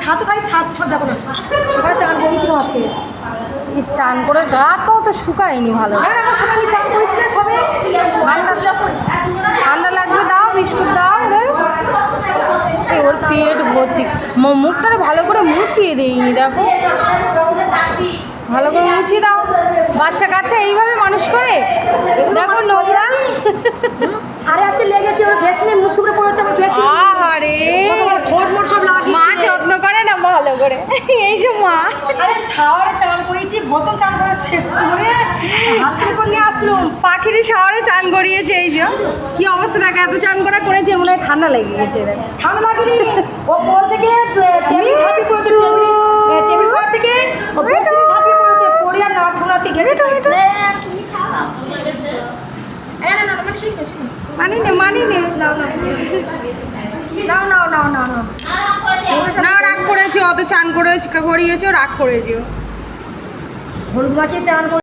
ছাদ ভাই ছাদ সব দেখো না সকালে চান করেছিল আজকে। ইস, চান করে গাটাও তো শুকায়নি ভালো। না না সকালে চান করেছিলেন সবে। ঠান্ডা লাগবে, দাও বিস্কুট দাও রে। এই ওর পেট ভর্তি, মুখটারে ভালো করে মুছিয়ে দেইনি, দেখো ভালো করে মুছিয়ে দাও। বাচ্চা কাচ্চা এইভাবে মানুষ করে, দেখো নোংরা। আরে আজকে লেগেছে ওর বেসিনে মুখ টুকরে পড়েছে আমার বেসিনে। আরে ঠোঁট মোট সব লাগিয়ে মা যত্ন করে না ভালো করে, এই যে মা। আরে শাওয়ারে চান করেছি, বোতল চান করেছে করে হাত থেকে করে নিয়ে আসলাম। পাখির শাওয়ারে চান করিয়েছে, এই যে কি অবস্থা দেখে, এত চান করেছে মনে হয় ঠান্ডা লেগে গেছে। দেখ ঠান্ডা লাগেনি, ও কোল থেকে টেবিল ঝাঁপিয়ে পড়েছে, টেবিল কোল থেকে ও বেসিনে ঝাঁপিয়ে পড়েছে, পড়ে আর নাড়াচাড়া আজকে গেছে। মানি নে নাও নাও নাও নাও নাও না, রাগ করেছে, অত চান করিয়েছে, রাগ করেছে। হলুদ মাখিয়ে চান